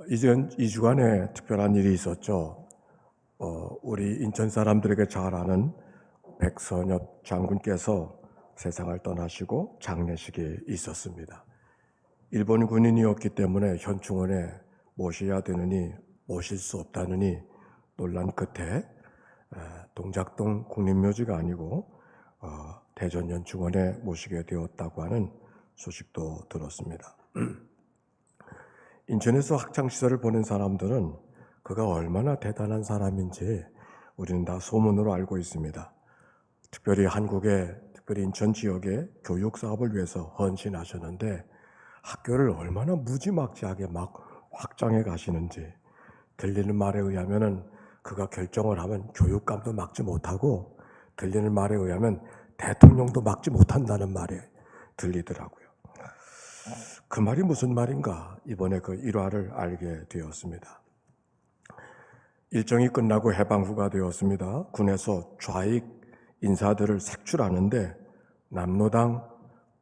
이전 2주간에 특별한 일이 있었죠. 우리 인천 사람들에게 잘 아는 백선엽 장군께서 세상을 떠나시고 장례식이 있었습니다. 일본 군인이었기 때문에 현충원에 모셔야 되느니 모실 수 없다느니 논란 끝에 동작동 국립묘지가 아니고 대전 현충원에 모시게 되었다고 하는 소식도 들었습니다. 인천에서 학창시절을 보낸 사람들은 그가 얼마나 대단한 사람인지 우리는 다 소문으로 알고 있습니다. 특별히 특별히 인천 지역의 교육 사업을 위해서 헌신하셨는데 학교를 얼마나 무지막지하게 막 확장해 가시는지, 들리는 말에 의하면은 그가 결정을 하면 교육감도 막지 못하고, 들리는 말에 의하면 대통령도 막지 못한다는 말이 들리더라고요. 그 말이 무슨 말인가 이번에 그 일화를 알게 되었습니다. 일정이 끝나고 해방 후가 되었습니다. 군에서 좌익 인사들을 색출하는데 남로당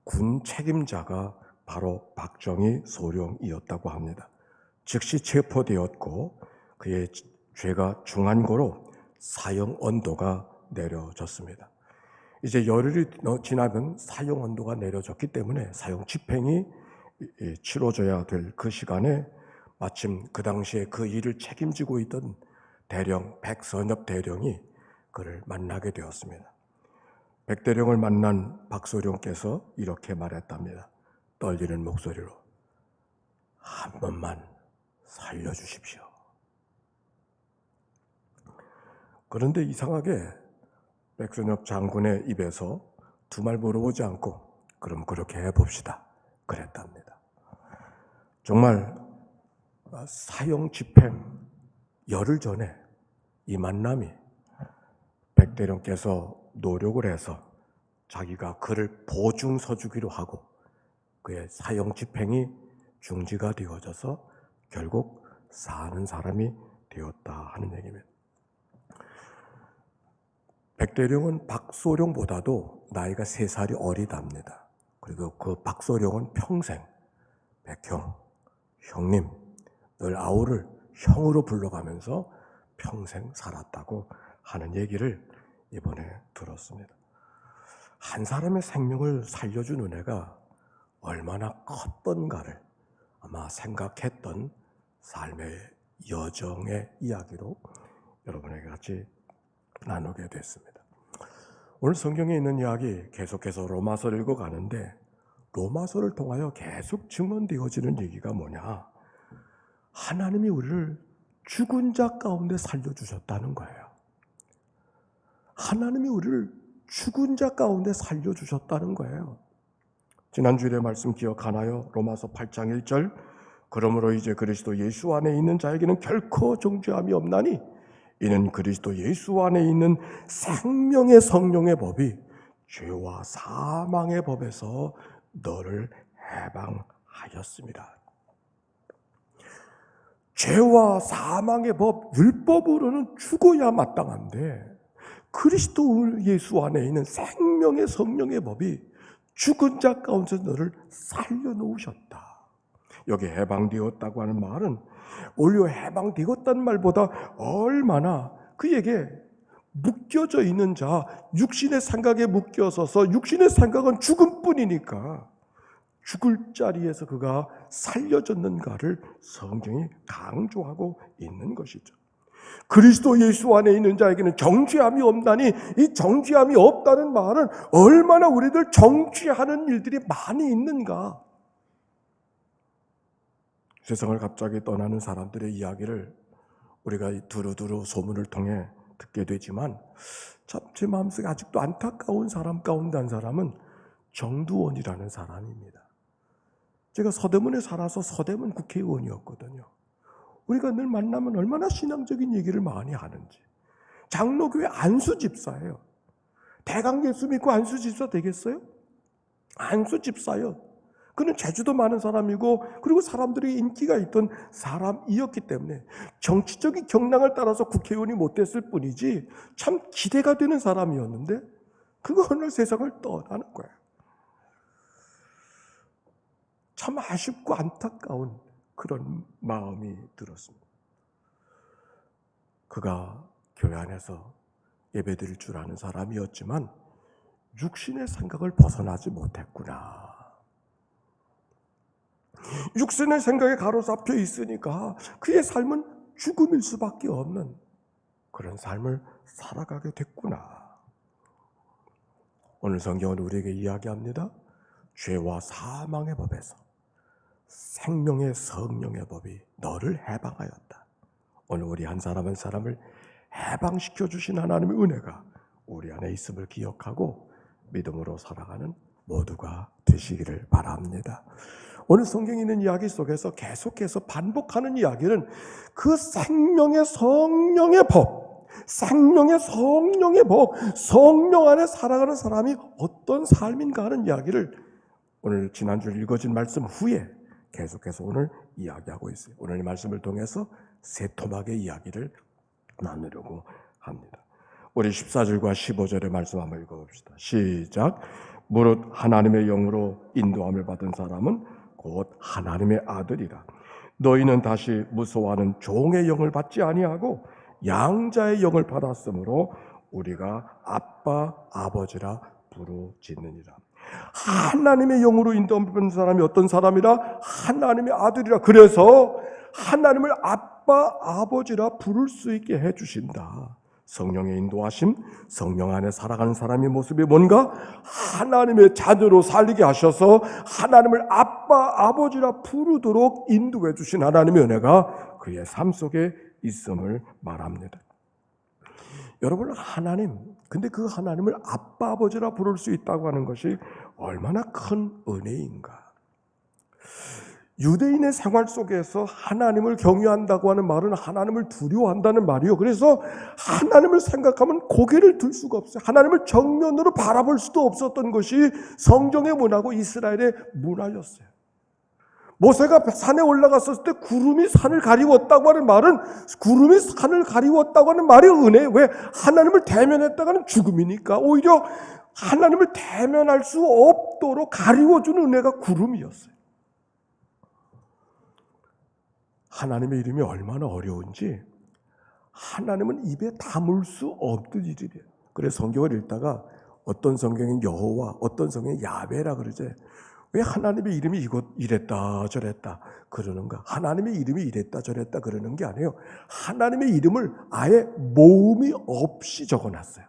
군 책임자가 바로 박정희 소령이었다고 합니다. 즉시 체포되었고 그의 죄가 중한고로 사형 언도가 내려졌습니다. 이제 열흘이 지나면 사형 언도가 내려졌기 때문에 사형 집행이 치러져야 될 그 시간에 마침 그 당시에 그 일을 책임지고 있던 대령 백선엽 대령이 그를 만나게 되었습니다. 백 대령을 만난 박소령께서 이렇게 말했답니다. 떨리는 목소리로, 한 번만 살려주십시오. 그런데 이상하게 백선엽 장군의 입에서 두 말 물어보지 않고 그럼 그렇게 해봅시다 그랬답니다. 정말 사형 집행 열흘 전에 이 만남이 백대령께서 노력을 해서 자기가 그를 보증서주기로 하고 그의 사형 집행이 중지가 되어져서 결국 사는 사람이 되었다 하는 얘기입니다. 백대령은 박소령보다도 나이가 3살이 어리답니다. 그리고 그 박소령은 평생 백형, 형님, 늘 아우를 형으로 불러가면서 평생 살았다고 하는 얘기를 이번에 들었습니다. 한 사람의 생명을 살려준 은혜가 얼마나 컸던가를 아마 생각했던 삶의 여정의 이야기로 여러분에게 같이 나누게 됐습니다. 오늘 성경에 있는 이야기 계속해서 로마서를 읽어가는데 로마서를 통하여 계속 증언되어지는 얘기가 뭐냐? 하나님이 우리를 죽은 자 가운데 살려주셨다는 거예요. 하나님이 우리를 죽은 자 가운데 살려주셨다는 거예요. 지난주일의 말씀 기억하나요? 로마서 8장 1절, 그러므로 이제 그리스도 예수 안에 있는 자에게는 결코 정죄함이 없나니 이는 그리스도 예수 안에 있는 생명의 성령의 법이 죄와 사망의 법에서 너를 해방하였습니다. 죄와 사망의 법, 율법으로는 죽어야 마땅한데 그리스도 예수 안에 있는 생명의 성령의 법이 죽은 자 가운데 너를 살려놓으셨다. 여기 해방되었다고 하는 말은 오히려 해방되었다는 말보다 얼마나 그에게 묶여져 있는 자, 육신의 생각에 묶여서서 육신의 생각은 죽음뿐이니까 죽을 자리에서 그가 살려졌는가를 성경이 강조하고 있는 것이죠. 그리스도 예수 안에 있는 자에게는 정죄함이 없나니 이 정죄함이 없다는 말은 얼마나 우리들 정죄하는 일들이 많이 있는가. 세상을 갑자기 떠나는 사람들의 이야기를 우리가 두루두루 소문을 통해 듣게 되지만 참 제 마음속에 아직도 안타까운 사람 가운데 한 사람은 정두원이라는 사람입니다. 제가 서대문에 살아서 서대문 국회의원이었거든요. 우리가 늘 만나면 얼마나 신앙적인 얘기를 많이 하는지. 장로교회 안수집사예요. 대강 예수 믿고 안수집사 되겠어요? 안수집사요. 그는 제주도 많은 사람이고 그리고 사람들이 인기가 있던 사람이었기 때문에 정치적인 경랑을 따라서 국회의원이 못 됐을 뿐이지 참 기대가 되는 사람이었는데 그가 오늘 세상을 떠나는 거예요. 참 아쉽고 안타까운 그런 마음이 들었습니다. 그가 교회 안에서 예배드릴 줄 아는 사람이었지만 육신의 생각을 벗어나지 못했구나. 육신의 생각에 가로잡혀 있으니까 그의 삶은 죽음일 수밖에 없는 그런 삶을 살아가게 됐구나. 오늘 성경은 우리에게 이야기합니다. 죄와 사망의 법에서 생명의 성령의 법이 너를 해방하였다. 오늘 우리 한 사람 한 사람을 해방시켜 주신 하나님의 은혜가 우리 안에 있음을 기억하고 믿음으로 살아가는 모두가 되시기를 바랍니다. 오늘 성경에 있는 이야기 속에서 계속해서 반복하는 이야기는 그 생명의 성령의 법, 생명의 성령의 법, 성령 안에 살아가는 사람이 어떤 삶인가 하는 이야기를 오늘 지난주 읽어진 말씀 후에 계속해서 오늘 이야기하고 있어요. 오늘 이 말씀을 통해서 세 토막의 이야기를 나누려고 합니다. 우리 14절과 15절의 말씀 한번 읽어봅시다. 시작. 무릇 하나님의 영으로 인도함을 받은 사람은 곧 하나님의 아들이라. 너희는 다시 무서워하는 종의 영을 받지 아니하고 양자의 영을 받았으므로 우리가 아빠 아버지라 부르짖느니라. 하나님의 영으로 인도함을 받은 사람이 어떤 사람이라? 하나님의 아들이라. 그래서 하나님을 아빠 아버지라 부를 수 있게 해주신다. 성령의 인도하심, 성령 안에 살아가는 사람의 모습이 뭔가? 하나님의 자녀로 살리게 하셔서 하나님을 아빠 아버지라 부르도록 인도해 주신 하나님의 은혜가 그의 삶 속에 있음을 말합니다. 여러분, 하나님, 근데 그 하나님을 아빠 아버지라 부를 수 있다고 하는 것이 얼마나 큰 은혜인가. 유대인의 생활 속에서 하나님을 경외한다고 하는 말은 하나님을 두려워한다는 말이요. 그래서 하나님을 생각하면 고개를 들 수가 없어요. 하나님을 정면으로 바라볼 수도 없었던 것이 성경의 문화고 이스라엘의 문화였어요. 모세가 산에 올라갔을 때 구름이 산을 가리웠다고 하는 말은, 구름이 산을 가리웠다고 하는 말이 은혜. 왜? 하나님을 대면했다가는 죽음이니까 오히려 하나님을 대면할 수 없도록 가리워주는 은혜가 구름이었어요. 하나님의 이름이 얼마나 어려운지 하나님은 입에 담을 수 없는 이름이에요. 그래서 성경을 읽다가 어떤 성경은 여호와, 어떤 성경은 야훼라 그러지. 왜 하나님의 이름이 이랬다 저랬다 그러는가? 하나님의 이름이 이랬다 저랬다 그러는 게 아니에요. 하나님의 이름을 아예 모음이 없이 적어놨어요.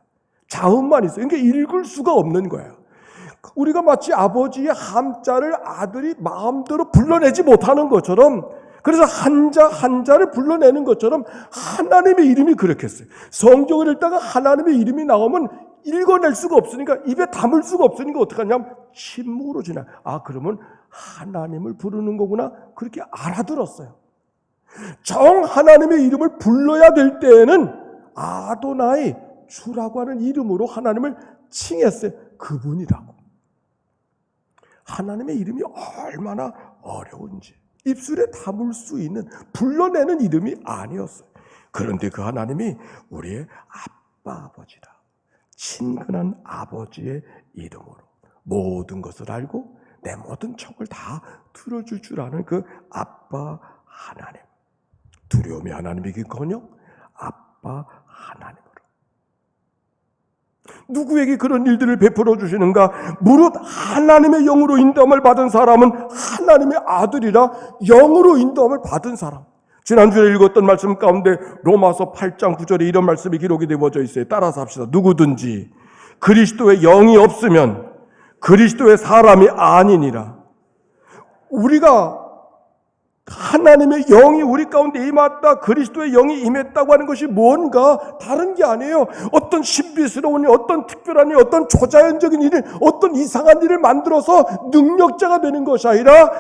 자음만 있어요. 그러니까 읽을 수가 없는 거예요. 우리가 마치 아버지의 함자를 아들이 마음대로 불러내지 못하는 것처럼, 그래서 한자 한자를 불러내는 것처럼 하나님의 이름이 그렇게 했어요. 성경을 읽다가 하나님의 이름이 나오면 읽어낼 수가 없으니까, 입에 담을 수가 없으니까 어떻게 하냐면 침묵으로 지나. 아, 그러면 하나님을 부르는 거구나, 그렇게 알아들었어요. 정 하나님의 이름을 불러야 될 때에는 아도나이, 주라고 하는 이름으로 하나님을 칭했어요. 그분이라고. 하나님의 이름이 얼마나 어려운지, 입술에 담을 수 있는, 불러내는 이름이 아니었어요. 그런데 그 하나님이 우리의 아빠 아버지라, 친근한 아버지의 이름으로 모든 것을 알고 내 모든 척을 다 들어줄 줄 아는 그 아빠 하나님, 두려움의 하나님이기커녕 아빠 하나님으로 누구에게 그런 일들을 베풀어 주시는가? 무릇 하나님의 영으로 인도함을 받은 사람은 하나님의 아들이라. 영으로 인도함을 받은 사람. 지난주에 읽었던 말씀 가운데 로마서 8장 9절에 이런 말씀이 기록이 되어져 있어요. 따라서 합시다. 누구든지 그리스도의 영이 없으면 그리스도의 사람이 아니니라. 우리가 하나님의 영이 우리 가운데 임했다, 그리스도의 영이 임했다고 하는 것이 뭔가 다른 게 아니에요. 어떤 신비스러운 일, 어떤 특별한 일, 어떤 초자연적인 일, 어떤 이상한 일을 만들어서 능력자가 되는 것이 아니라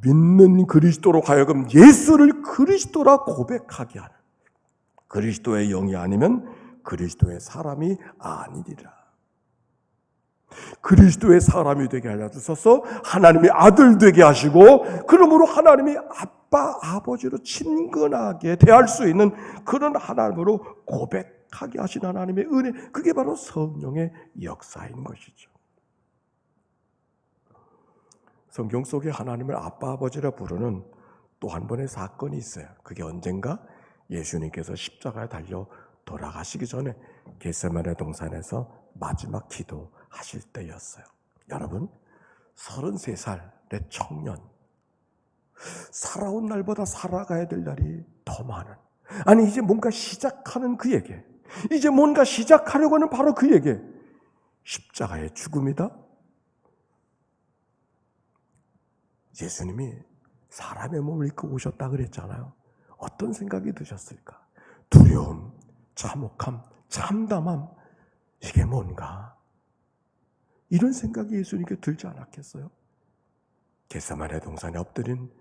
믿는 그리스도로 하여금 예수를 그리스도라 고백하게 하는, 그리스도의 영이 아니면 그리스도의 사람이 아니리라. 그리스도의 사람이 되게 하셔서 하나님의 아들 되게 하시고, 그러므로 하나님이 아빠 아버지로 친근하게 대할 수 있는 그런 하나님으로 고백하게 하신 하나님의 은혜, 그게 바로 성령의 역사인 것이죠. 성경 속에 하나님을 아빠 아버지라 부르는 또 한 번의 사건이 있어요. 그게 언젠가 예수님께서 십자가에 달려 돌아가시기 전에 겟세마네 동산에서 마지막 기도하실 때였어요. 여러분, 33살의 청년, 살아온 날보다 살아가야 될 날이 더 많은, 아니 이제 뭔가 시작하는 그에게, 이제 뭔가 시작하려고 하는 바로 그에게 십자가의 죽음이다? 예수님이 사람의 몸을 입고 오셨다 그랬잖아요. 어떤 생각이 드셨을까? 두려움, 참혹함, 참담함, 이게 뭔가? 이런 생각이 예수님께 들지 않았겠어요? 겟세마네 동산에 엎드린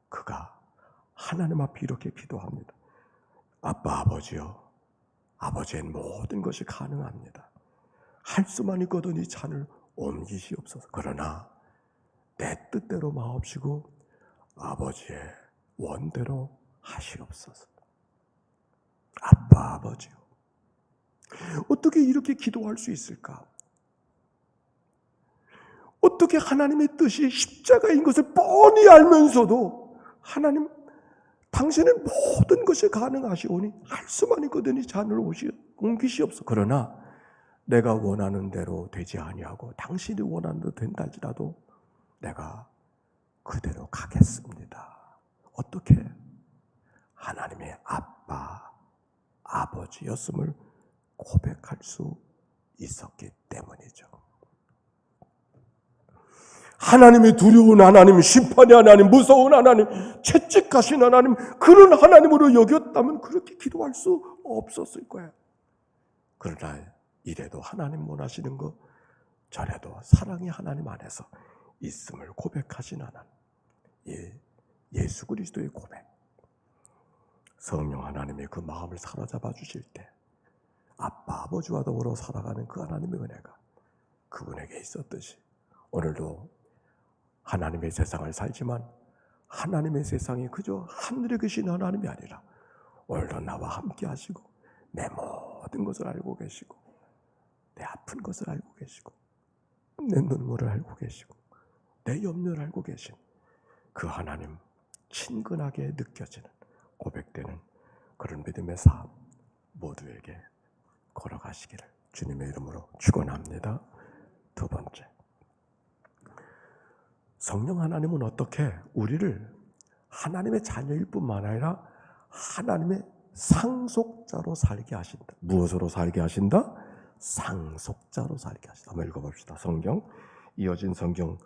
그가 하나님 앞에 이렇게 기도합니다. 아빠, 아버지요, 아버지엔 모든 것이 가능합니다. 할 수만 있거든 이 잔을 옮기시옵소서. 그러나 내 뜻대로 마옵시고 아버지의 원대로 하시옵소서. 아빠, 아버지요. 어떻게 이렇게 기도할 수 있을까? 어떻게 하나님의 뜻이 십자가인 것을 뻔히 알면서도 하나님, 당신은 모든 것이 가능하시오니 할 수만 있거든 이 잔을 옮기시옵소서. 그러나 내가 원하는 대로 되지 아니하고 당신이 원하는 대로 된다 할지라도 내가 그대로 가겠습니다. 어떻게? 하나님의 아빠, 아버지였음을 고백할 수 있었기 때문이죠. 하나님이 두려운 하나님, 심판의 하나님, 무서운 하나님, 채찍하신 하나님, 그런 하나님으로 여겼다면 그렇게 기도할 수 없었을 거예요. 그러나 이래도 하나님 원하시는 거, 저래도 사랑의 하나님 안에서 있음을 고백하신 하나님, 예수 그리스도의 고백, 성령 하나님의 그 마음을 사로잡아 주실 때 아빠, 아버지와 더불어 살아가는 그 하나님의 은혜가 그분에게 있었듯이 오늘도 하나님의 세상을 살지만 하나님의 세상이 그저 하늘에 계신 하나님이 아니라 오늘도 나와 함께 하시고 내 모든 것을 알고 계시고 내 아픈 것을 알고 계시고 내 눈물을 알고 계시고 내 염려를 알고 계신 그 하나님, 친근하게 느껴지는, 고백되는 그런 믿음의 삶 모두에게 걸어가시기를 주님의 이름으로 축원합니다. 두 번째, 성령 하나님은 어떻게 우리를 하나님의 자녀일 뿐만 아니라 하나님의 상속자로 살게 하신다. 무엇으로 살게 하신다? 상속자로 살게 하신다. 한번 읽어봅시다. 성경, 이어진 성경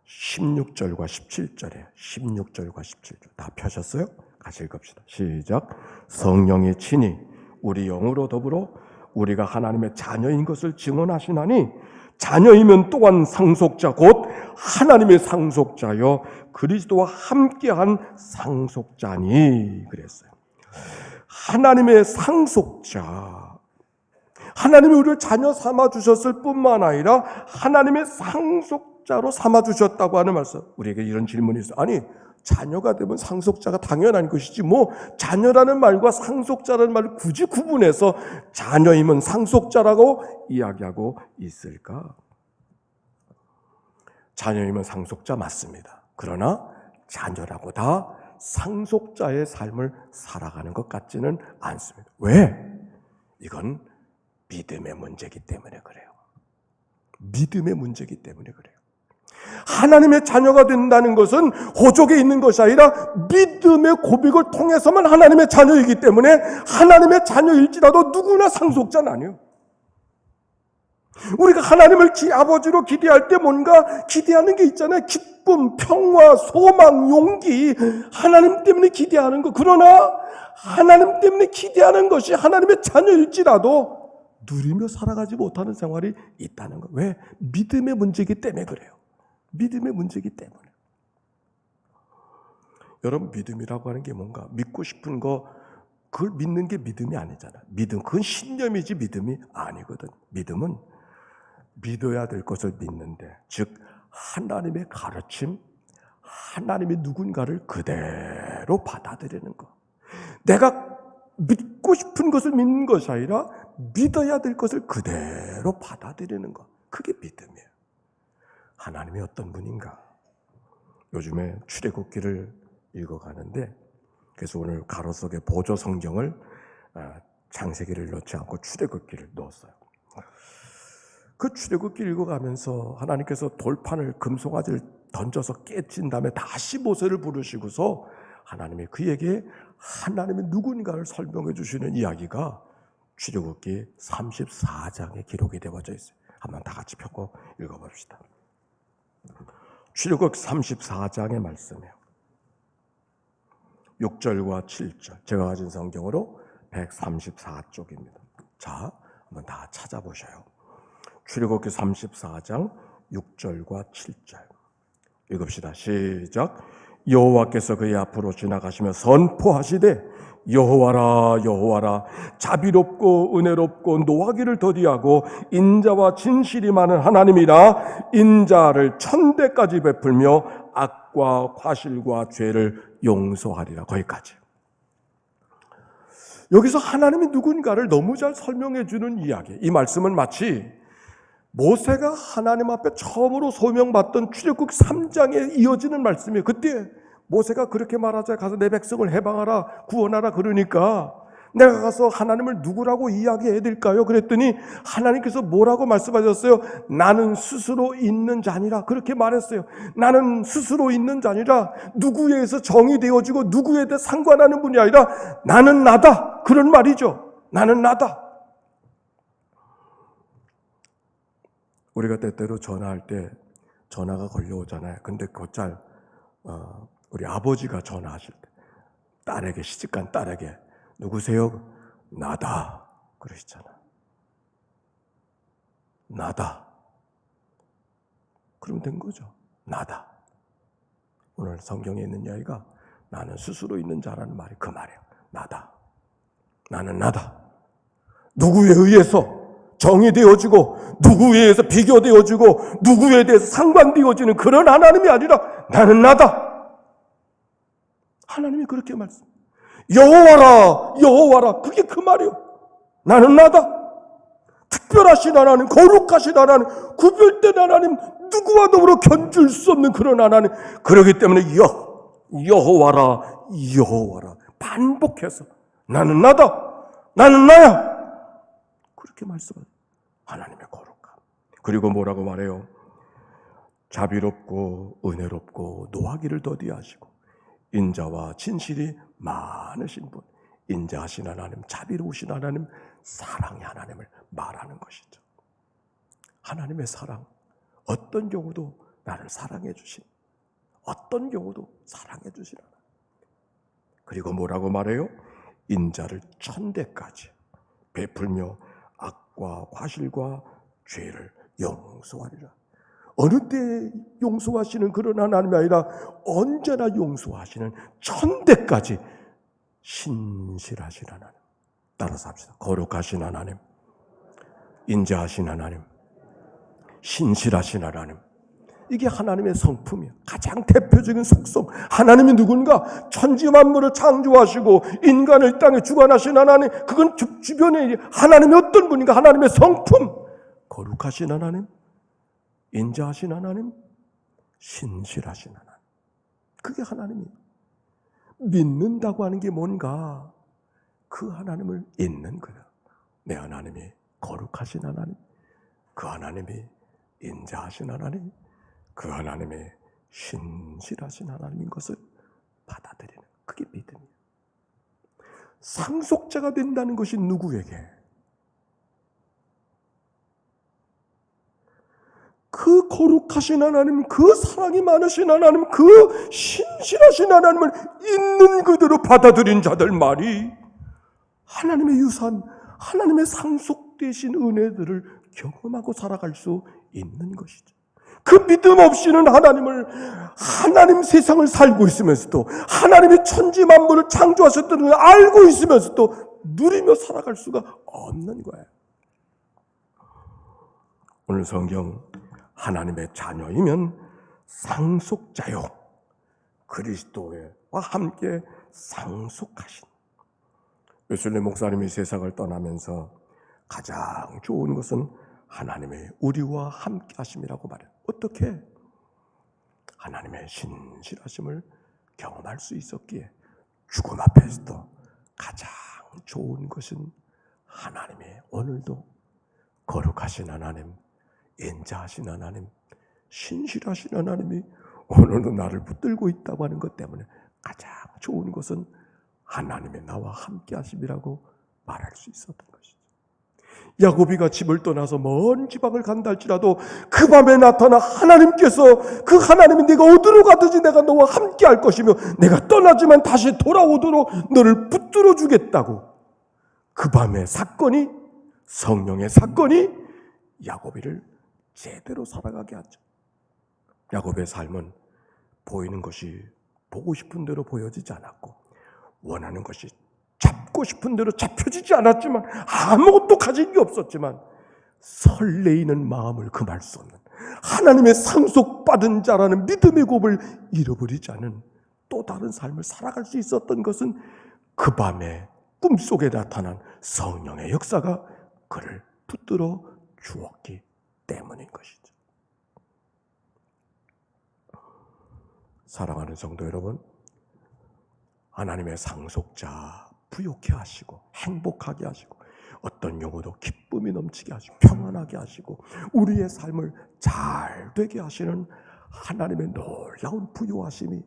16절과 17절에 16절과 17절 다 펴셨어요? 같이 읽읍시다. 시작. 성령이 친히 우리 영으로 더불어 우리가 하나님의 자녀인 것을 증언하시나니 자녀이면 또한 상속자 곧 하나님의 상속자여 그리스도와 함께한 상속자니 그랬어요. 하나님의 상속자, 하나님이 우리를 자녀 삼아주셨을 뿐만 아니라 하나님의 상속자로 삼아주셨다고 하는 말씀. 우리에게 이런 질문이 있어요. 아니, 자녀가 되면 상속자가 당연한 것이지 뭐 자녀라는 말과 상속자라는 말을 굳이 구분해서 자녀이면 상속자라고 이야기하고 있을까? 자녀이면 상속자 맞습니다. 그러나 자녀라고 다 상속자의 삶을 살아가는 것 같지는 않습니다. 왜? 이건 믿음의 문제이기 때문에 그래요. 믿음의 문제이기 때문에 그래요. 하나님의 자녀가 된다는 것은 호족에 있는 것이 아니라 믿음의 고백을 통해서만 하나님의 자녀이기 때문에 하나님의 자녀일지라도 누구나 상속자는 아니에요. 우리가 하나님을 아버지로 기대할 때 뭔가 기대하는 게 있잖아요. 기쁨, 평화, 소망, 용기, 하나님 때문에 기대하는 거. 그러나 하나님 때문에 기대하는 것이 하나님의 자녀일지라도 누리며 살아가지 못하는 생활이 있다는 거. 왜? 믿음의 문제이기 때문에 그래요. 믿음의 문제이기 때문에. 여러분, 믿음이라고 하는 게 뭔가 믿고 싶은 거, 그걸 믿는 게 믿음이 아니잖아. 믿음, 그건 신념이지 믿음이 아니거든. 믿음은 믿어야 될 것을 믿는데, 즉 하나님의 가르침, 하나님의 누군가를 그대로 받아들이는 거. 내가 믿고 싶은 것을 믿는 것이 아니라 믿어야 될 것을 그대로 받아들이는 것. 그게 믿음이에요. 하나님이 어떤 분인가? 요즘에 출애굽기를 읽어가는데, 그래서 오늘 가로 속에 보조 성경을 창세기를 넣지 않고 출애굽기를 넣었어요. 그 출애굽기 읽어가면서 하나님께서 돌판을 금송아지를 던져서 깨친 다음에 다시 모세를 부르시고서 하나님이 그에게 하나님의 누군가를 설명해 주시는 이야기가 출애굽기 34장에 기록이 되어져 있어요. 한번 다 같이 펴고 읽어봅시다. 출애굽기 34장의 말씀이에요. 6절과 7절, 제가 가진 성경으로 134쪽입니다. 자, 한번 다 찾아보셔요. 출애굽기 34장 6절과 7절 읽읍시다. 시작. 여호와께서 그의 앞으로 지나가시며 선포하시되 여호와라 여호와라 자비롭고 은혜롭고 노하기를 더디하고 인자와 진실이 많은 하나님이라 인자를 천대까지 베풀며 악과 과실과 죄를 용서하리라. 거기까지. 여기서 하나님이 누군가를 너무 잘 설명해 주는 이야기. 이 말씀은 마치 모세가 하나님 앞에 처음으로 소명받던 출애굽 3장에 이어지는 말씀이에요. 그때 모세가 그렇게 말하자, 가서 내 백성을 해방하라, 구원하라 그러니까 내가 가서 하나님을 누구라고 이야기해야 될까요? 그랬더니 하나님께서 뭐라고 말씀하셨어요? 나는 스스로 있는 자니라. 그렇게 말했어요. 나는 스스로 있는 자니라. 누구에 의해서 정이 되어지고 누구에 대해 상관하는 분이 아니라 나는 나다. 그런 말이죠. 나는 나다. 우리가 때때로 전화할 때 전화가 걸려오잖아요. 근데 곧잘 우리 아버지가 전화하실 때 딸에게, 시집간 딸에게 누구세요? 나다 그러시잖아. 나다. 그럼 된 거죠. 나다. 오늘 성경에 있는 이야기가 나는 스스로 있는 자라는 말이 그 말이에요. 나다. 나는 나다. 누구에 의해서 정이 되어지고 누구에 의해서 비교되어지고 누구에 대해서 상관되어지는 그런 하나님이 아니라 나는 나다. 하나님이 그렇게 말씀. 여호와라 여호와라. 그게 그 말이요. 나는 나다. 특별하신 하나님, 거룩하신 하나님, 구별된 하나님, 누구와 더불어 견줄 수 없는 그런 하나님. 그렇기 때문에 여호와라 여호와라 반복해서 나는 나다. 나는 나야. 그렇게 말씀하세요. 하나님의 거룩함. 그리고 뭐라고 말해요? 자비롭고 은혜롭고 노하기를 더디하시고 인자와 진실이 많으신 분. 인자하신 하나님, 자비로우신 하나님, 사랑의 하나님을 말하는 것이죠. 하나님의 사랑. 어떤 경우도 나를 사랑해 주신, 어떤 경우도 사랑해 주신 하나님. 그리고 뭐라고 말해요? 인자를 천대까지 베풀며 악과 과실과 죄를 용서하리라. 어느 때 용서하시는 그런 하나님이 아니라 언제나 용서하시는 천대까지 신실하신 하나님. 따라서 합시다. 거룩하신 하나님, 인자하신 하나님, 신실하신 하나님. 이게 하나님의 성품이에요. 가장 대표적인 속성. 하나님이 누군가? 천지 만물을 창조하시고 인간을 땅에 주관하신 하나님. 그건 주변에 하나님이 어떤 분인가? 하나님의 성품. 거룩하신 하나님, 인자하신 하나님, 신실하신 하나님. 그게 하나님이에요. 믿는다고 하는 게 뭔가? 그 하나님을 있는 거예요. 내 하나님이 거룩하신 하나님, 그 하나님이 인자하신 하나님, 그 하나님이 신실하신 하나님인 것을 받아들이는, 그게 믿음이에요. 상속자가 된다는 것이 누구에게? 그 거룩하신 하나님, 그 사랑이 많으신 하나님, 그 신실하신 하나님을 있는 그대로 받아들인 자들 말이 하나님의 유산, 하나님의 상속되신 은혜들을 경험하고 살아갈 수 있는 것이죠. 그 믿음 없이는 하나님 세상을 살고 있으면서도 하나님이 천지 만물을 창조하셨다는 걸 알고 있으면서도 누리며 살아갈 수가 없는 거예요. 오늘 성경 하나님의 자녀이면 상속자요, 그리스도와 함께 상속하신. 웨슬리 목사님이 세상을 떠나면서 가장 좋은 것은 하나님의 우리와 함께 하심이라고 말해요. 어떻게? 하나님의 신실하심을 경험할 수 있었기에 죽음 앞에서도 가장 좋은 것은 하나님의 오늘도 거룩하신 하나님, 인자하신 하나님, 신실하신 하나님이 오늘도 나를 붙들고 있다고 하는 것 때문에 가장 좋은 것은 하나님의 나와 함께 하심이라고 말할 수 있었던 것이죠. 야곱이가 집을 떠나서 먼 지방을 간다 할지라도 그 밤에 나타나 하나님께서 그 하나님이 네가 어디로 가든지 내가 너와 함께 할 것이며 내가 떠나지만 다시 돌아오도록 너를 붙들어 주겠다고 그 밤의 사건이 성령의 사건이 야곱이를 제대로 살아가게 하죠. 야곱의 삶은 보이는 것이 보고 싶은 대로 보여지지 않았고 원하는 것이 잡고 싶은 대로 잡혀지지 않았지만 아무것도 가진 게 없었지만 설레이는 마음을 금할 수 없는 하나님의 상속받은 자라는 믿음의 곱을 잃어버리지 않은 또 다른 삶을 살아갈 수 있었던 것은 그 밤에 꿈속에 나타난 성령의 역사가 그를 붙들어 주었기 때문인 것이죠. 사랑하는 성도 여러분, 하나님의 상속자 부욕해 하시고 행복하게 하시고 어떤 경우도 기쁨이 넘치게 하시고 평안하게 하시고 우리의 삶을 잘 되게 하시는 하나님의 놀라운 부요하심이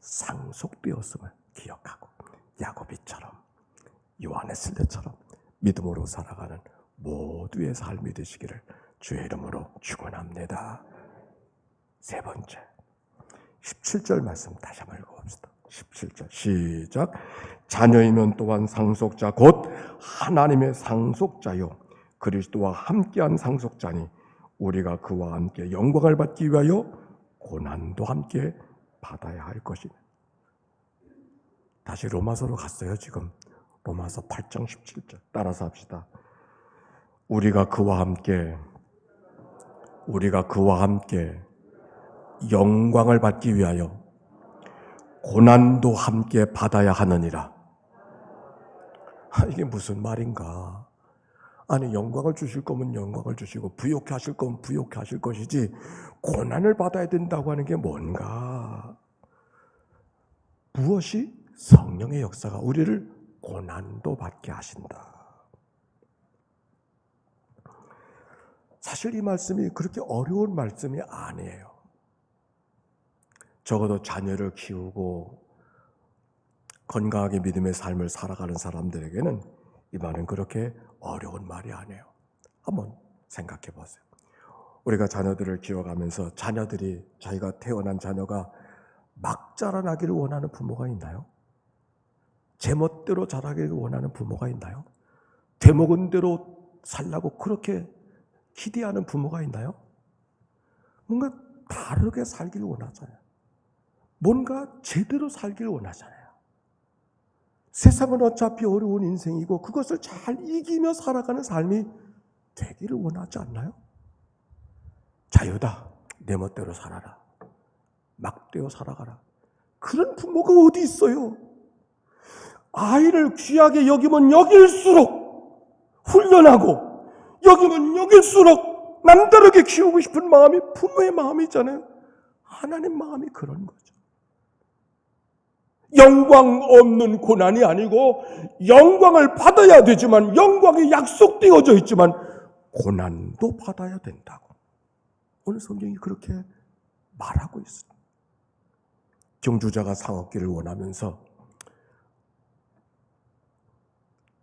상속되었음을 기억하고 야곱이처럼 요하네스처럼 믿음으로 살아가는 모두의 삶이 되시기를 주의 이름으로 축원합니다. 세 번째 17절 말씀 다시 한번 읽어봅시다. 17절 시작. 자녀이면 또한 상속자 곧 하나님의 상속자요 그리스도와 함께한 상속자니 우리가 그와 함께 영광을 받기 위하여 고난도 함께 받아야 할 것이니. 다시 로마서로 갔어요. 지금 로마서 8장 17절 따라서 합시다. 우리가 그와 함께 영광을 받기 위하여 고난도 함께 받아야 하느니라. 이게 무슨 말인가? 아니 영광을 주실 거면 영광을 주시고 부욕해 하실 거면 부욕해 하실 것이지 고난을 받아야 된다고 하는 게 뭔가? 무엇이? 성령의 역사가 우리를 고난도 받게 하신다. 사실 이 말씀이 그렇게 어려운 말씀이 아니에요. 적어도 자녀를 키우고 건강하게 믿음의 삶을 살아가는 사람들에게는 이 말은 그렇게 어려운 말이 아니에요. 한번 생각해 보세요. 우리가 자녀들을 키워가면서 자녀들이 자기가 태어난 자녀가 막 자라나기를 원하는 부모가 있나요? 제멋대로 자라기를 원하는 부모가 있나요? 되먹은 대로 살라고 그렇게 기대하는 부모가 있나요? 뭔가 다르게 살기를 원하잖아요. 뭔가 제대로 살기를 원하잖아요. 세상은 어차피 어려운 인생이고 그것을 잘 이기며 살아가는 삶이 되기를 원하지 않나요? 자유다. 내 멋대로 살아라. 막되어 살아가라. 그런 부모가 어디 있어요? 아이를 귀하게 여기면 여길수록 훈련하고 여기면 여길수록 남다르게 키우고 싶은 마음이 부모의 마음이잖아요. 하나님 마음이 그런 거죠. 영광 없는 고난이 아니고 영광을 받아야 되지만 영광이 약속되어져 있지만 고난도 받아야 된다고 오늘 성경이 그렇게 말하고 있습니다. 경주자가 상 얻기를 원하면서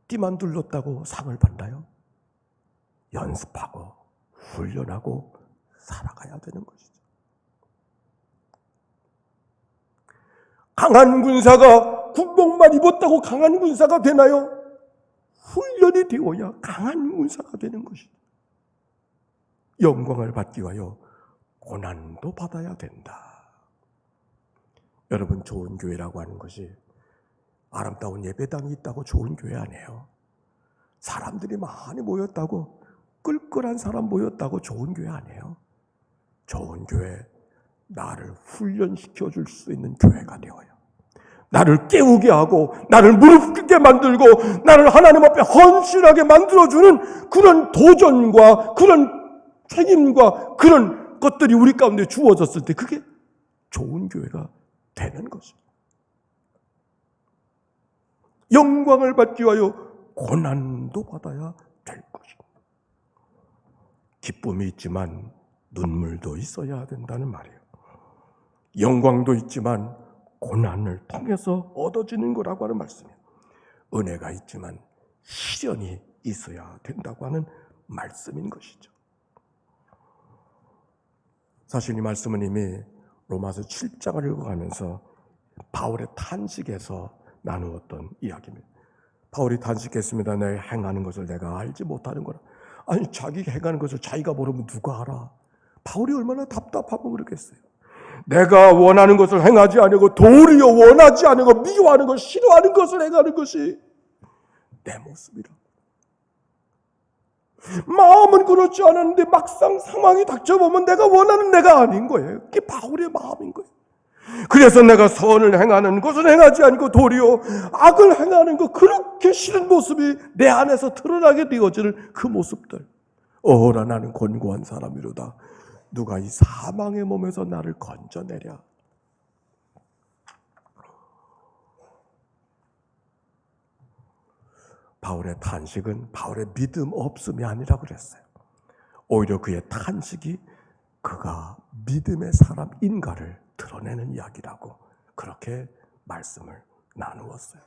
띠만 둘렀다고 상을 받나요? 연습하고 훈련하고 살아가야 되는 것이죠. 강한 군사가 군복만 입었다고 강한 군사가 되나요? 훈련이 되어야 강한 군사가 되는 것이죠. 영광을 받기 위하여 고난도 받아야 된다. 여러분, 좋은 교회라고 하는 것이 아름다운 예배당이 있다고 좋은 교회 아니에요. 사람들이 많이 모였다고 끌끌한 사람 모였다고 좋은 교회 아니에요. 좋은 교회, 나를 훈련시켜 줄 수 있는 교회가 되어요. 나를 깨우게 하고 나를 무릎 꿇게 만들고 나를 하나님 앞에 헌신하게 만들어주는 그런 도전과 그런 책임과 그런 것들이 우리 가운데 주어졌을 때 그게 좋은 교회가 되는 것입니다. 영광을 받기 위하여 고난도 받아야 될 것입니다. 기쁨이 있지만 눈물도 있어야 된다는 말이에요. 영광도 있지만 고난을 통해서 얻어지는 거라고 하는 말씀이에요. 은혜가 있지만 시련이 있어야 된다고 하는 말씀인 것이죠. 사실 이 말씀은 이미 로마서 7장을 읽어가면서 바울의 탄식에서 나누었던 이야기입니다. 바울이 탄식했습니다. 내가 행하는 것을 내가 알지 못하는 거라. 아니, 자기가 행하는 것을 자기가 모르면 누가 알아? 바울이 얼마나 답답하면 그러겠어요. 내가 원하는 것을 행하지 않고 도리어 원하지 않고 미워하는 것, 싫어하는 것을 행하는 것이 내 모습이라. 마음은 그렇지 않았는데 막상 상황이 닥쳐보면 내가 원하는 내가 아닌 거예요. 그게 바울의 마음인 거예요. 그래서 내가 선을 행하는 것을 행하지 않고 도리어 악을 행하는 것, 그렇게 싫은 모습이 내 안에서 드러나게 되어지는 그 모습들. 어라 나는 곤고한 사람이로다. 누가 이 사망의 몸에서 나를 건져내랴. 바울의 탄식은 바울의 믿음 없음이 아니라 그랬어요. 오히려 그의 탄식이 그가 믿음의 사람인가를 드러내는 이야기라고 그렇게 말씀을 나누었어요.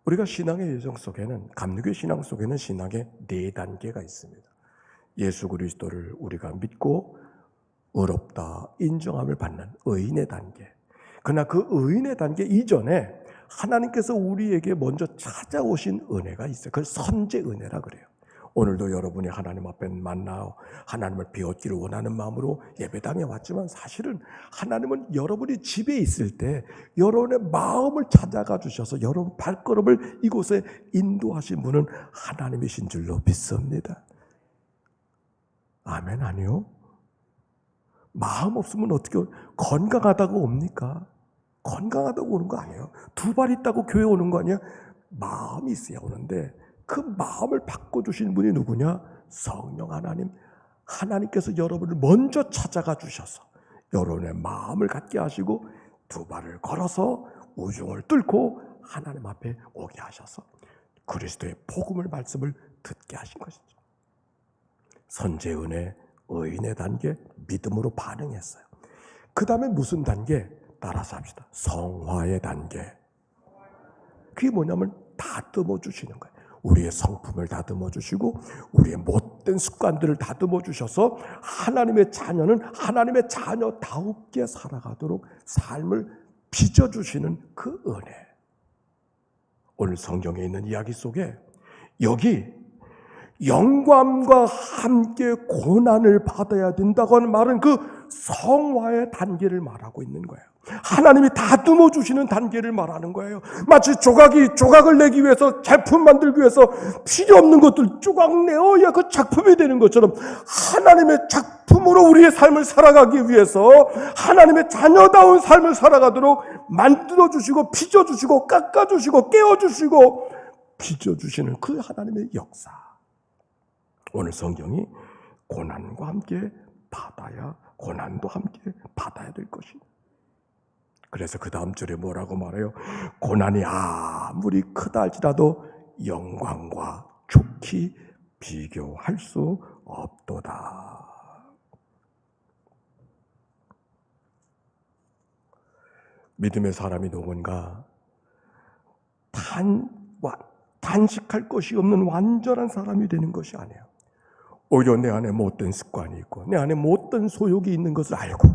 우리가 신앙의 여정 속에는, 감리교의 신앙 속에는 신앙의 4단계가 있습니다. 예수 그리스도를 우리가 믿고 의롭다 인정함을 받는 의인의 단계. 그러나 그 의인의 단계 이전에 하나님께서 우리에게 먼저 찾아오신 은혜가 있어요. 그걸 선제 은혜라 그래요. 오늘도 여러분이 하나님 앞에 만나 하나님을 배웠기를 원하는 마음으로 예배당에 왔지만 사실은 하나님은 여러분이 집에 있을 때 여러분의 마음을 찾아가 주셔서 여러분 발걸음을 이곳에 인도하신 분은 하나님이신 줄로 믿습니다. 아멘. 아니요? 마음 없으면 어떻게 건강하다고 옵니까? 건강하다고 오는 거 아니에요. 2발 있다고 교회 오는 거 아니야? 마음이 있어야 오는데 그 마음을 바꿔주신 분이 누구냐? 성령 하나님. 하나님께서 여러분을 먼저 찾아가 주셔서 여러분의 마음을 갖게 하시고 2발을 걸어서 우중을 뚫고 하나님 앞에 오게 하셔서 그리스도의 복음을 말씀을 듣게 하신 것이죠. 선제 은혜, 의인의 단계, 믿음으로 반응했어요. 그 다음에 무슨 단계? 따라서 합시다. 성화의 단계. 그게 뭐냐면 다듬어 주시는 거예요. 우리의 성품을 다듬어 주시고 우리의 못된 습관들을 다듬어 주셔서 하나님의 자녀는 하나님의 자녀다웁게 살아가도록 삶을 빚어주시는 그 은혜. 오늘 성경에 있는 이야기 속에 여기 영광과 함께 고난을 받아야 된다고 하는 말은 그 성화의 단계를 말하고 있는 거예요. 하나님이 다듬어 주시는 단계를 말하는 거예요. 마치 조각이 조각을 내기 위해서, 작품 만들기 위해서 필요 없는 것들 조각 내어야 그 작품이 되는 것처럼 하나님의 작품으로 우리의 삶을 살아가기 위해서 하나님의 자녀다운 삶을 살아가도록 만들어 주시고 빚어 주시고 깎아 주시고 깨워 주시고 빚어 주시는 그 하나님의 역사. 오늘 성경이 고난과 함께 받아야, 고난도 함께 받아야 될 것입니다. 그래서 그 다음 절에 뭐라고 말해요? 고난이 아무리 크다 할지라도 영광과 좋게 비교할 수 없도다. 믿음의 사람이 누군가 단식할 것이 없는 완전한 사람이 되는 것이 아니에요. 오히려 내 안에 못된 습관이 있고 내 안에 못된 소욕이 있는 것을 알고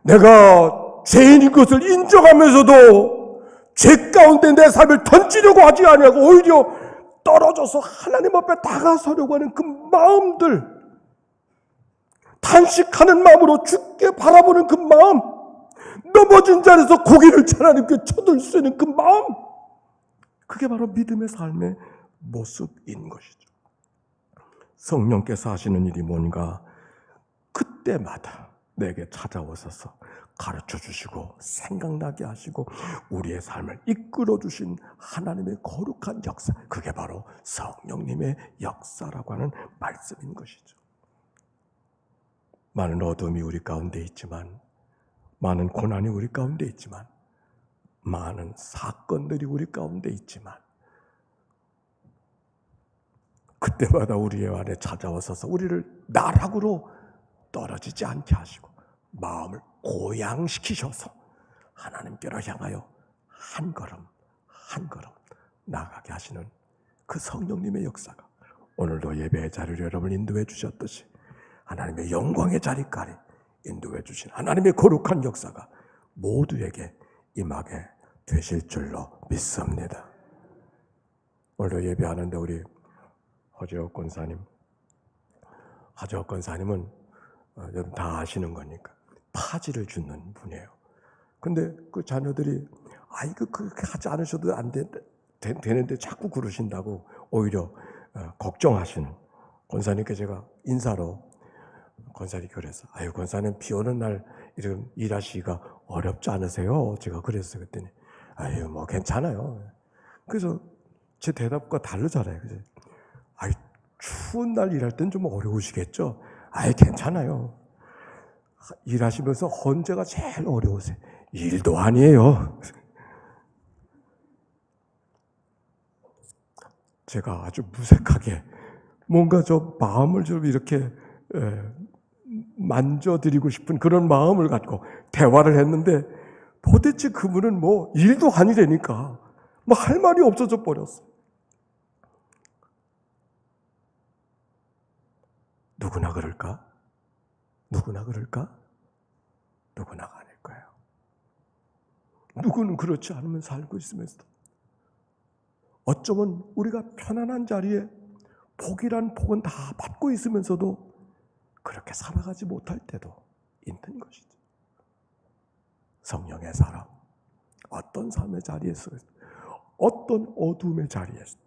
내가 죄인인 것을 인정하면서도 죄 가운데 내 삶을 던지려고 하지 아니하고 오히려 떨어져서 하나님 앞에 다가서려고 하는 그 마음들, 탄식하는 마음으로 주께 바라보는 그 마음, 넘어진 자리에서 고개를 하나님께 쳐들 수 있는 그 마음, 그게 바로 믿음의 삶의 모습인 것이죠. 성령께서 하시는 일이 뭔가 그때마다 내게 찾아오셔서 가르쳐 주시고 생각나게 하시고 우리의 삶을 이끌어 주신 하나님의 거룩한 역사, 그게 바로 성령님의 역사라고 하는 말씀인 것이죠. 많은 어둠이 우리 가운데 있지만 많은 고난이 우리 가운데 있지만, 많은 사건들이 우리 가운데 있지만, 그때마다 우리 안에 찾아오셔서 우리를 나락으로 떨어지지 않게 하시고 마음을 고양시키셔서 하나님께로 향하여 한 걸음 한 걸음 나아가게 하시는 그 성령님의 역사가 오늘도 예배의 자리를 여러분을 인도해 주셨듯이 하나님의 영광의 자리까지 인도해 주신 하나님의 거룩한 역사가 모두에게 임하게 되실 줄로 믿습니다. 오늘도 예배하는데 우리 허재옥 권사님은 여러분 다 아시는 거니까 파지를 주는 분이에요. 근데 그 자녀들이 이거 그렇게 하지 않으셔도 되는데 자꾸 그러신다고 오히려 걱정하시는 권사님께 제가 인사로 권사님께 그래서 권사님 비 오는 날 이런 일하시기가 어렵지 않으세요? 제가 그랬어요. 그랬더니 뭐 괜찮아요. 그래서 제 대답과 다르잖아요. 그래서 추운 날 일할 땐 좀 어려우시겠죠? 괜찮아요. 일하시면서 언제가 제일 어려우세요? 일도 아니에요. 제가 아주 무색하게 뭔가 저 마음을 좀 이렇게 만져드리고 싶은 그런 마음을 갖고 대화를 했는데 도대체 그분은 뭐 일도 아니라니까 뭐 할 말이 없어져 버렸어. 누구나 그럴까? 누구나 그럴까? 누구나가 아닐 거예요. 누구는 그렇지 않으면 살고 있으면서도 어쩌면 우리가 편안한 자리에 복이란 복은 다 받고 있으면서도 그렇게 살아가지 못할 때도 있는 것이죠. 성령의 사람, 어떤 삶의 자리에서, 어떤 어둠의 자리에서도,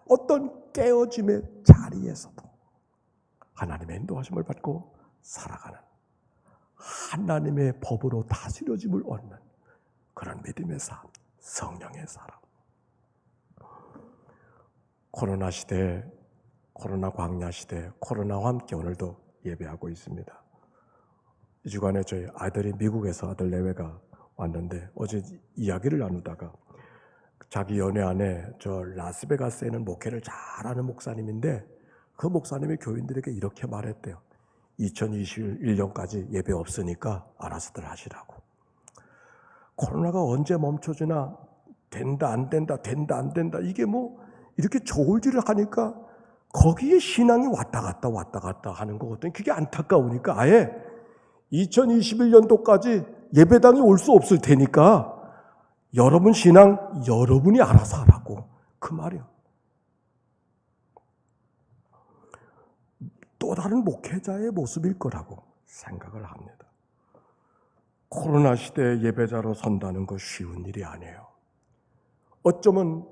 어떤 깨어짐의 자리에서도 하나님의 인도하심을 받고 살아가는 하나님의 법으로 다스려짐을 얻는 그런 믿음의 삶, 성령의 사람. 코로나 시대, 코로나 광야 시대, 코로나와 함께 오늘도 예배하고 있습니다. 이 주간에 저희 아들이 미국에서 아들 내외가 왔는데 어제 이야기를 나누다가 자기 연애 안에 저 라스베가스에 있는 목회를 잘하는 목사님인데 그 목사님이 교인들에게 이렇게 말했대요. 2021년까지 예배 없으니까 알아서들 하시라고. 코로나가 언제 멈춰지나 된다 안 된다 된다 안 된다 이게 뭐 이렇게 저울질을 하니까 거기에 신앙이 왔다 갔다 하는 거거든요. 그게 안타까우니까 아예 2021년도까지 예배당에 올 수 없을 테니까 여러분 신앙 여러분이 알아서 하라고 그 말이에요. 또 다른 목회자의 모습일 거라고 생각을 합니다. 코로나 시대에 예배자로 선다는 거 쉬운 일이 아니에요. 어쩌면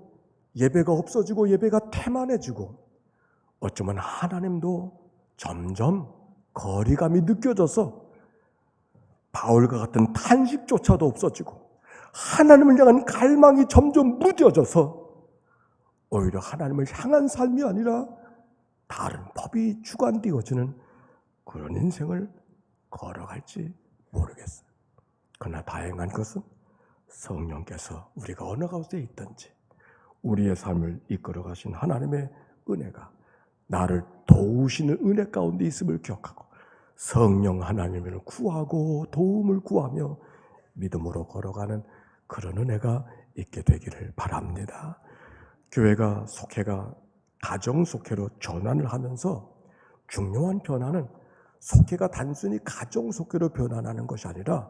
예배가 없어지고 예배가 태만해지고 어쩌면 하나님도 점점 거리감이 느껴져서 바울과 같은 탄식조차도 없어지고 하나님을 향한 갈망이 점점 무뎌져서 오히려 하나님을 향한 삶이 아니라 다른 법이 주관되어지는 그런 인생을 걸어갈지 모르겠어요. 그러나 다행한 것은 성령께서 우리가 어느 곳에 있든지 우리의 삶을 이끌어 가신 하나님의 은혜가 나를 도우시는 은혜 가운데 있음을 기억하고 성령 하나님을 구하고 도움을 구하며 믿음으로 걸어가는 그런 은혜가 있게 되기를 바랍니다. 교회가 속회가 가정 속회로 전환을 하면서 중요한 변화는 속회가 단순히 가정 속회로 변환하는 것이 아니라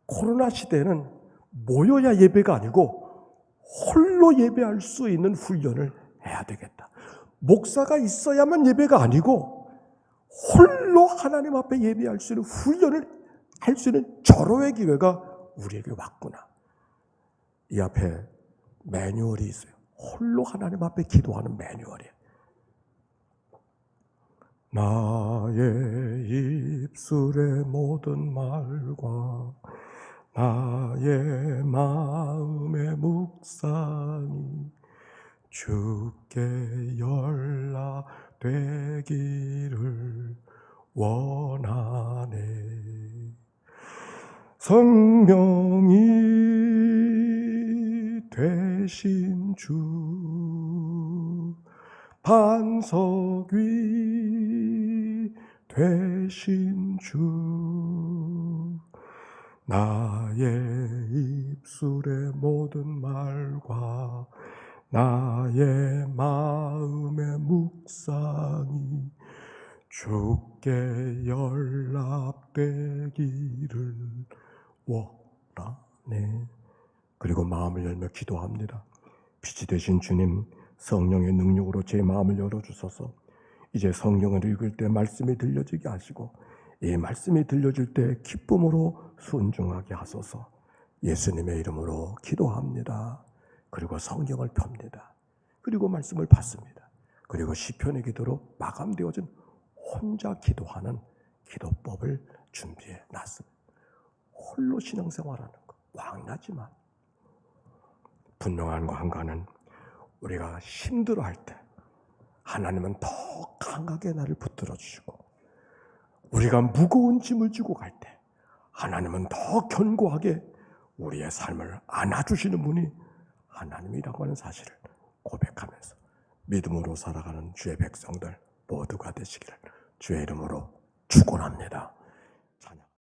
코로나 시대에는 모여야 예배가 아니고 홀로 예배할 수 있는 훈련을 해야 되겠다. 목사가 있어야만 예배가 아니고 홀로 하나님 앞에 예배할 수 있는 훈련을 할 수 있는 절호의 기회가 우리에게 왔구나. 이 앞에 매뉴얼이 있어요. 홀로 하나님 앞에 기도하는 매뉴얼이에요. 나의 입술의 모든 말과 나의 마음의 묵상이 주께 연락되기를 원하네. 성령이 되신 주, 반석 위 되신 주, 나의 입술의 모든 말과 나의 마음의 묵상이 주께 연락되기를 원하네. 그리고 마음을 열며 기도합니다. 빛이 되신 주님, 성령의 능력으로 제 마음을 열어주소서. 이제 성경을 읽을 때 말씀이 들려지게 하시고 이 말씀이 들려질 때 기쁨으로 순종하게 하소서. 예수님의 이름으로 기도합니다. 그리고 성경을 펴니다. 그리고 말씀을 받습니다. 그리고 시편의 기도로 마감되어진 혼자 기도하는 기도법을 준비해 놨습니다. 홀로 신앙생활하는 것 광나지만 분명한 거 한 가지는 우리가 힘들어할 때 하나님은 더 강하게 나를 붙들어 주시고, 우리가 무거운 짐을 지고 갈 때 하나님은 더 견고하게 우리의 삶을 안아주시는 분이 하나님이라고 하는 사실을 고백하면서 믿음으로 살아가는 주의 백성들 모두가 되시기를 주의 이름으로 축원합니다.